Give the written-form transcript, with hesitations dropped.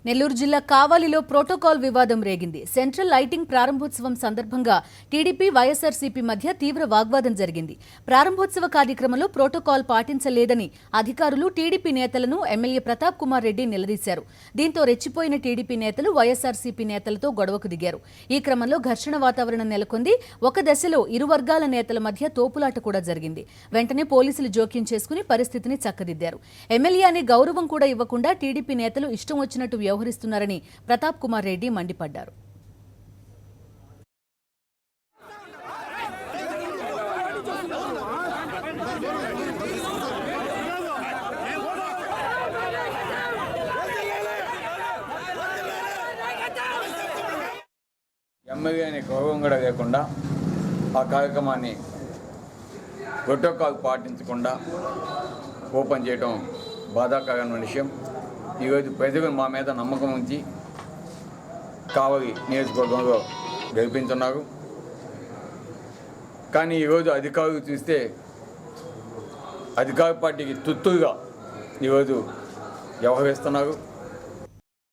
నెల్లూరు జిల్లా కావలిలో ప్రోటోకాల్ వివాదం రేగింది. సెంట్రల్ లైటింగ్ ప్రారంభోత్సవం సందర్భంగా టీడీపీ వైఎస్ఆర్సీపీ మధ్య తీవ్ర వాగ్వాదం జరిగింది. ప్రారంభోత్సవ కార్యక్రమంలో ప్రోటోకాల్ పాటించలేదని అధికారులు టీడీపీ నేతలను ఎమ్మెల్యే ప్రతాప్ కుమార్ రెడ్డి నిలదీశారు. దీంతో రెచ్చిపోయిన టీడీపీ నేతలు వైఎస్ఆర్సీపీ నేతలతో గొడవకు దిగారు. ఈ క్రమంలో ఘర్షణ వాతావరణం నెలకొంది. ఒక దశలో ఇరు వర్గాల నేతల మధ్య తోపులాట కూడా జరిగింది. వెంటనే పోలీసులు జోక్యం చేసుకుని పరిస్థితిని చక్కదిద్దారు. ఎమ్మెల్యే అనే గౌరవం కూడా ఇవ్వకుండా టీడీపీ నేతలు ఇష్టం వచ్చినట్టు వ్యవహరిస్తున్నారని ప్రతాప్ కుమార్ రెడ్డి మండిపడ్డారు. ఎమ్మెల్యే అనే గౌరవం కూడా లేకుండా ఆ కార్యక్రమాన్ని ప్రోటోకాల్ పాటించకుండా ఓపెన్ చేయడం బాధాకరమైన విషయం. ఈరోజు ప్రజలు మా మీద నమ్మకం ఉంచి కావలి నియోజకవర్గంలో గెలిపించున్నారు. కానీ ఈరోజు అధికారులు చూస్తే అధికార పార్టీకి తుత్తుగా ఈరోజు వ్యవహరిస్తున్నారు.